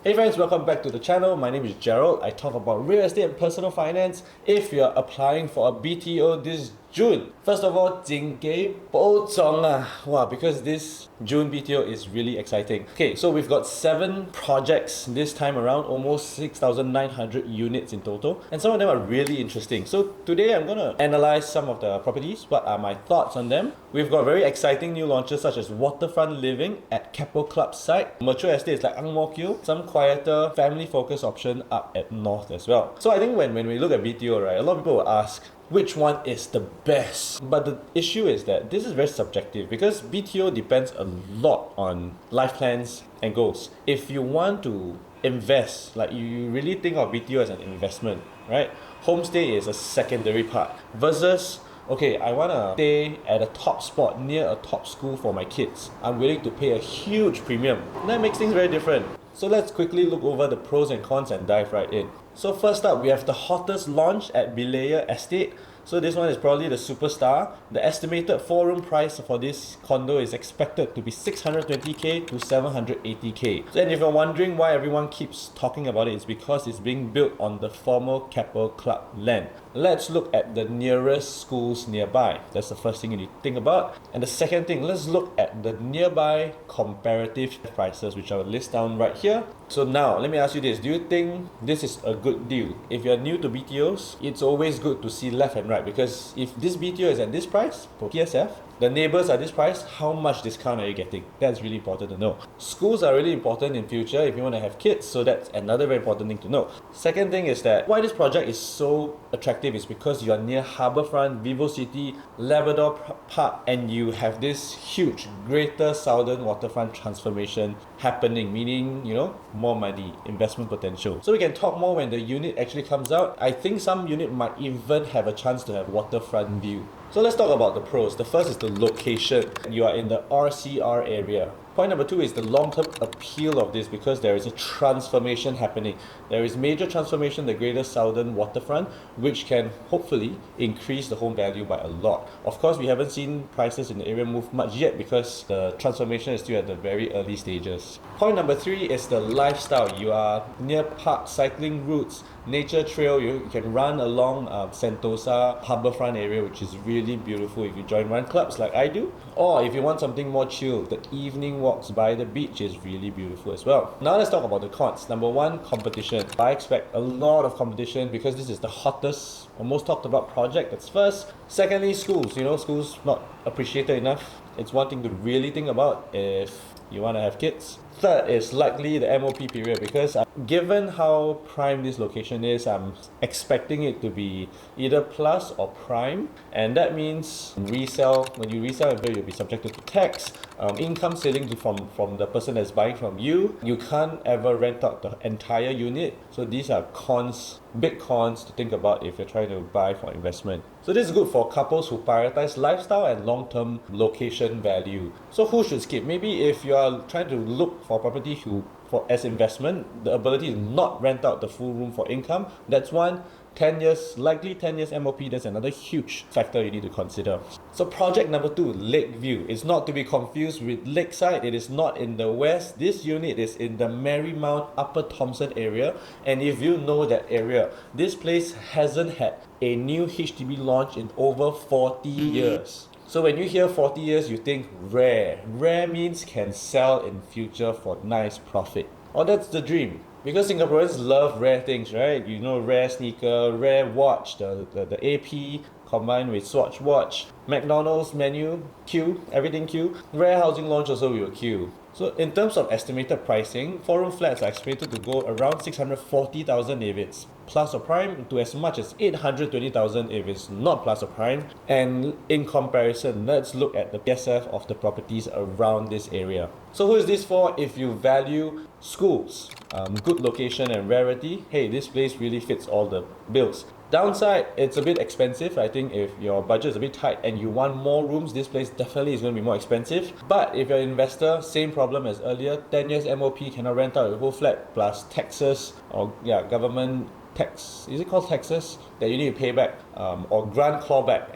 Hey friends, welcome back to the channel. My name is Gerald. I talk about real estate and personal finance. If you're applying for a BTO this June, first of all, 敬给保重啊. Wow, because this June BTO is really exciting. Okay, so we've got 7 projects this time around, almost 6,900 units in total, and some of them are really interesting. So today I'm gonna analyze some of the properties. What are my thoughts on them? We've got very exciting new launches such as waterfront living at Keppel Club site, mature estates like Mo Kio, some quieter family-focused option up at North as well. So I think when we look at BTO, right, a lot of people will ask, which one is the best? But the issue is that this is very subjective because BTO depends a lot on life plans and goals. If you want to invest, like you really think of BTO as an investment, right? Homestay is a secondary part versus, okay, I want to stay at a top spot near a top school for my kids. I'm willing to pay a huge premium. That makes things very different. So let's quickly look over the pros and cons and dive right in. So first up, we have the hottest launch at Berlayar Estate. So this one is probably the superstar. The estimated 4-room price for this condo is expected to be 620k to 780k. And if you're wondering why everyone keeps talking about it, it's because it's being built on the former Keppel Club land. Let's look at the nearest schools nearby. That's the first thing you need to think about. And the second thing, let's look at the nearby comparative prices, which I will list down right here. So now, let me ask you this. Do you think this is a good deal? If you're new to BTOs, it's always good to see left and right, because if this BTO is at this price for PSF, the neighbors are this price, how much discount are you getting? That's really important to know. Schools are really important in future if you want to have kids, so that's another very important thing to know. Second thing is that why this project is so attractive is because you are near Harbourfront, VivoCity, Labrador Park, and you have this huge Greater Southern Waterfront transformation happening, meaning, you know, more money, investment potential. So we can talk more when the unit actually comes out. I think some unit might even have a chance to have waterfront view. So let's talk about the pros. The first is the location. You are in the RCR area. Point number 2 is the long-term appeal of this because there is a transformation happening. There is major transformation in the Greater Southern Waterfront, which can hopefully increase the home value by a lot. Of course, we haven't seen prices in the area move much yet because the transformation is still at the very early stages. Point number 3 is the lifestyle. You are near park, cycling routes, nature trail. You can run along Sentosa Harbourfront area, which is really beautiful if you join run clubs like I do. Or if you want something more chill, the evening walks by the beach is really beautiful as well. Now let's talk about the cons. Number 1, competition. I expect a lot of competition because this is the hottest or most talked about project. That's first. Secondly, schools. You know, schools not appreciated enough. It's one thing to really think about if you want to have kids. Third is likely the MOP period because given how prime this location is, I'm expecting it to be either plus or prime, and that means resell. When you resell, you'll be subjected to tax, income ceiling from the person that's buying from you. You can't ever rent out the entire unit. So these are cons, big cons to think about if you're trying to buy for investment. So this is good for couples who prioritize lifestyle and long-term location value. So who should skip? Maybe if you are trying to look for property as investment, the ability to not rent out the full room for income, that's one. 10 years, likely 10 years MOP, that's another huge factor you need to consider. So project number 2, Lakeview, is not to be confused with Lakeside. It is not in the west. This unit is in the Marymount Upper Thomson area, and if you know that area, this place hasn't had a new HDB launch in over 40 years. So when you hear 40 years, you think rare. Rare means can sell in future for nice profit. Oh, that's the dream. Because Singaporeans love rare things, right? You know, rare sneaker, rare watch, the AP combined with Swatch watch, McDonald's menu, queue, everything queue. Rare housing launch also will queue. So in terms of estimated pricing, 4-room flats are estimated to go around 640,000 if it's plus or prime, to as much as 820,000 if it's not plus or prime. And in comparison, let's look at the PSF of the properties around this area. So who is this for? If you value schools, good location and rarity, hey, this place really fits all the bills. Downside, it's a bit expensive. I think if your budget is a bit tight and you want more rooms, this place definitely is going to be more expensive. But if you're an investor, same problem as earlier, 10 years MOP, cannot rent out your whole flat, plus taxes or government tax, is it called taxes, that you need to pay back, or grant clawback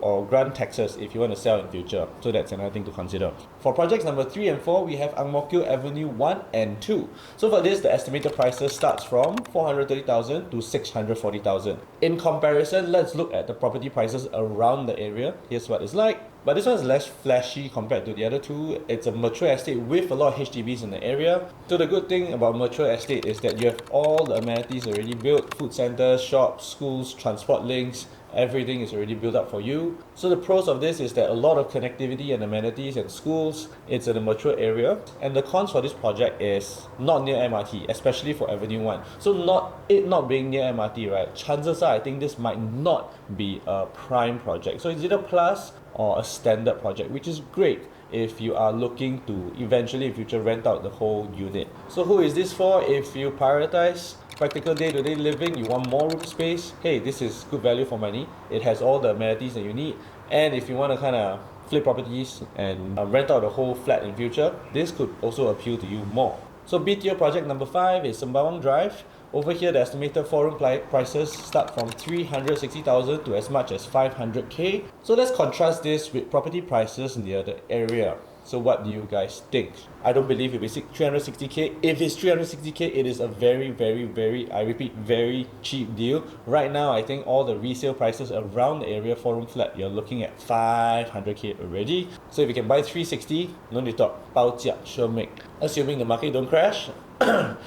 or grant taxes if you want to sell in future. So that's another thing to consider. For projects number 3 and 4, we have Mo Kio Avenue 1 and 2. So for this, the estimated prices starts from 430,000 to 640,000. In comparison, let's look at the property prices around the area. Here's what it's like. But this one is less flashy compared to the other two. It's a mature estate with a lot of HDBs in the area. So the good thing about mature estate is that you have all the amenities already built: food centers, shops, schools, transport links. Everything is already built up for you. So the pros of this is that a lot of connectivity and amenities and schools. It's in a mature area. And the cons for this project is not near MRT, especially for Avenue 1. So not being near MRT, right? Chances are I think this might not be a prime project. So it's either plus or a standard project, which is great if you are looking to eventually in future rent out the whole unit. So who is this for? If you prioritize practical day-to-day living, you want more room space, hey, this is good value for money. It has all the amenities that you need. And if you want to kind of flip properties and rent out the whole flat in future, this could also appeal to you more. So BTO project number 5 is Sembawang Drive. Over here, the estimated 4-room prices start from 360,000 to as much as 500k. So let's contrast this with property prices near the area. So what do you guys think? I don't believe it'll be 360k. If it's 360k, it is a very, very, very, I repeat, very cheap deal. Right now, I think all the resale prices around the area 4-room flat, you're looking at 500k already. So if you can buy 360, no need to talk, 包价 sure make. Assuming the market don't crash.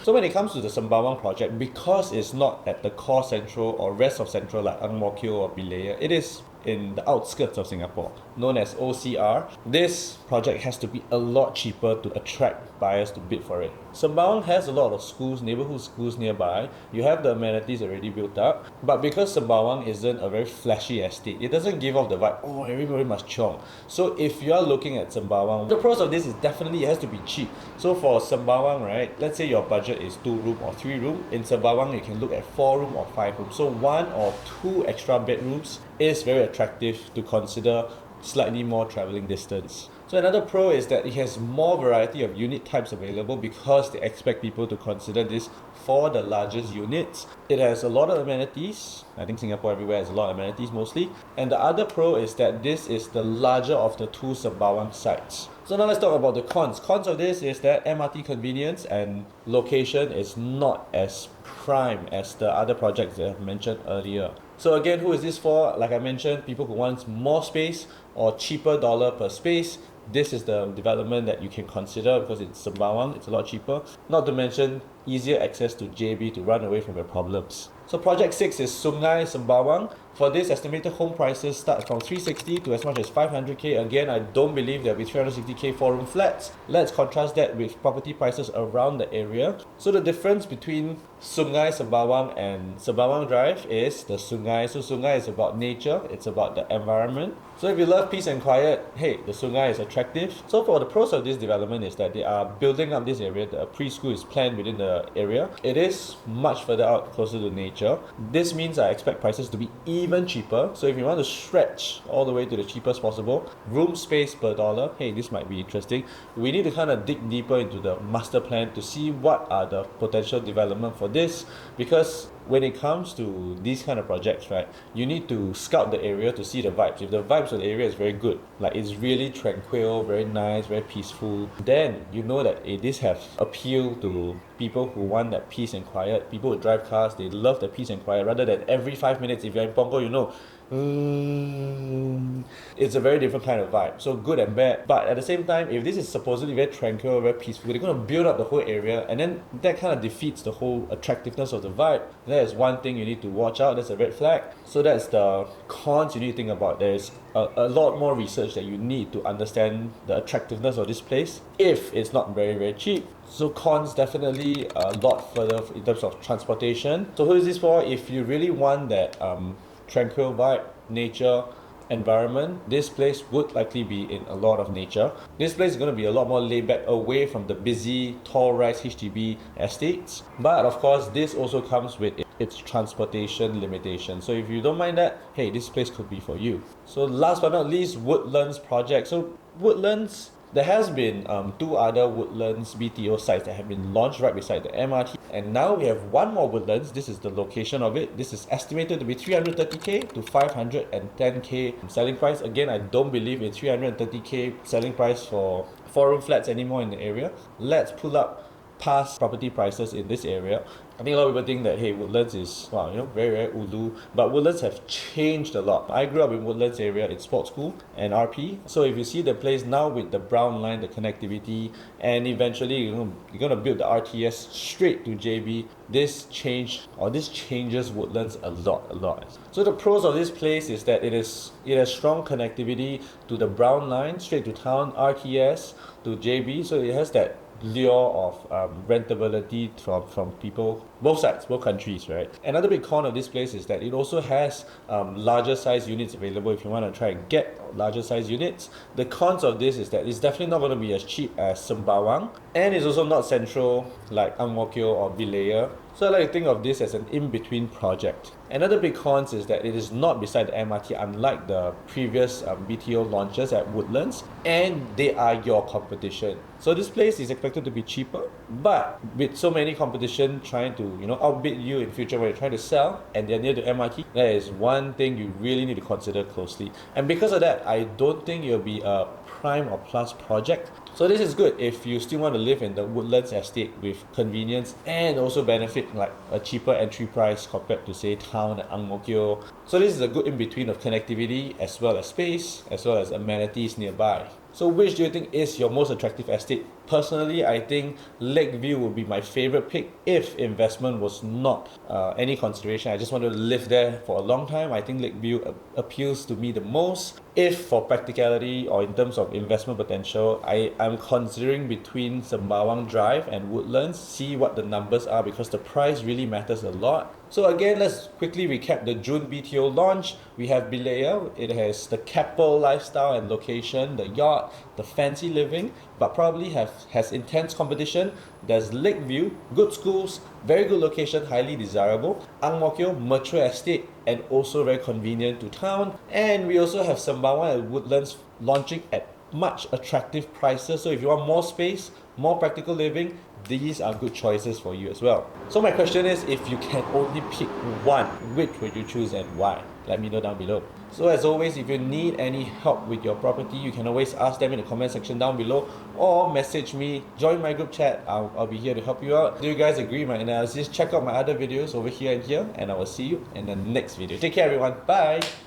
So when it comes to the Sembawang project, because it's not at the core central or rest of central like Mo Kio or Berlayar, it is in the outskirts of Singapore, known as OCR. This project has to be a lot cheaper to attract buyers to bid for it. Sembawang has a lot of schools, neighborhood schools nearby. You have the amenities already built up, but because Sembawang isn't a very flashy estate, it doesn't give off the vibe, oh, everybody must chiong. So if you are looking at Sembawang, the pros of this is definitely it has to be cheap. So for Sembawang, right, let's say your budget is 2-room or 3-room. In Sembawang, you can look at 4-room or 5-room. So 1 or 2 extra bedrooms is very attractive to consider slightly more traveling distance. So another pro is that it has more variety of unit types available because they expect people to consider this for the largest units. It has a lot of amenities. I think Singapore everywhere has a lot of amenities mostly. And the other pro is that this is the larger of the 2 Sembawang sites. So now let's talk about the cons. Cons of this is that MRT convenience and location is not as prime as the other projects that I've mentioned earlier. So again, who is this for? Like I mentioned, people who want more space or cheaper dollar per space. This is the development that you can consider because it's Sembawang, it's a lot cheaper. Not to mention easier access to JB to run away from your problems. So project 6 is Sungei Sembawang. For this, estimated home prices start from 360 to as much as 500k. Again, I don't believe there'll be 360k 4-room flats. Let's contrast that with property prices around the area. So the difference between Sungei Sembawang and Sembawang Drive is the Sungei. So Sungei is about nature, it's about the environment. So if you love peace and quiet, hey, the Sungei is attractive. So for the pros of this development is that they are building up this area. The preschool is planned within the area. It is much further out, closer to nature. This means I expect prices to be even cheaper. So if you want to stretch all the way to the cheapest possible, room space per dollar, hey, this might be interesting. We need to kind of dig deeper into the master plan to see what are the potential development for this, because when it comes to these kind of projects, right, you need to scout the area to see the vibes. If the vibes of the area is very good, like it's really tranquil, very nice, very peaceful, then you know that this have appeal to people who want that peace and quiet. People who drive cars, they love the peace and quiet rather than every 5 minutes. If you're in Punggol, you know, it's a very different kind of vibe. So good and bad. But at the same time, if this is supposedly very tranquil, very peaceful, they're going to build up the whole area, and then that kind of defeats the whole attractiveness of the vibe. That is one thing you need to watch out. That's a red flag. So that's the cons you need to think about. There's a lot more research that you need to understand the attractiveness of this place if it's not very, very cheap. So cons definitely a lot further in terms of transportation. So who is this for? If you really want that tranquil vibe, nature, environment, this place would likely be in a lot of nature. This place is going to be a lot more laid back, away from the busy, tall-rise HDB estates. But of course, this also comes with its transportation limitations. So if you don't mind that, hey, this place could be for you. So last but not least, Woodlands project. So Woodlands, There has been two other Woodlands BTO sites that have been launched right beside the MRT, and now we have one more Woodlands. This is the location of it. This is estimated to be 330k to 510k selling price. Again, I don't believe in 330k selling price for 4-room flats anymore in the area. Let's pull up past property prices in this area. I think a lot of people think that, hey, Woodlands is, wow, very, very ulu. But Woodlands have changed a lot. I grew up in Woodlands area in sports school and RP. So if you see the place now with the brown line, the connectivity, and eventually you're going to build the RTS straight to JB, this changes Woodlands a lot. So the pros of this place is that it has strong connectivity to the brown line, straight to town, RTS to JB. So it has that lure of rentability from people, both sides, both countries, right? Another big con of this place is that it also has larger size units available if you want to try and get larger size units. The cons of this is that it's definitely not going to be as cheap as Sembawang, and it's also not central like Mo Kio or Berlayar. So I like to think of this as an in-between project. Another big cons is that it is not beside the MRT, unlike the previous BTO launches at Woodlands, and they are your competition. So this place is expected to be cheaper, but with so many competition trying to outbid you in future when you're trying to sell, and they're near the MRT, that is one thing you really need to consider closely. And because of that, I don't think it'll be a prime or plus project. So this is good if you still want to live in the Woodlands estate with convenience and also benefit like a cheaper entry price compared to say town at Ang Mo Kio. So this is a good in-between of connectivity as well as space as well as amenities nearby. So which do you think is your most attractive estate? Personally, I think Lakeview would be my favorite pick if investment was not any consideration. I just want to live there for a long time. I think Lakeview appeals to me the most. If for practicality or in terms of investment potential, I'm considering between Sembawang Drive and Woodlands, see what the numbers are because the price really matters a lot. So again, let's quickly recap the June BTO launch. We have Berlayar. It has the Keppel lifestyle and location, the yacht, the fancy living, but probably has intense competition. There's Lakeview, good schools, very good location, highly desirable. Ang Mo Kio, mature estate, and also very convenient to town. And we also have Sembawang and Woodlands launching at much attractive prices. So if you want more space, more practical living, these are good choices for you as well. So my question is, if you can only pick one, which would you choose and why? Let me know down below. So as always, if you need any help with your property, you can always ask them in the comment section down below or message me, join my group chat. I'll be here to help you out. Do you guys agree with my analysis? Check out my other videos over here and here, and I will see you in the next video. Take care everyone, bye!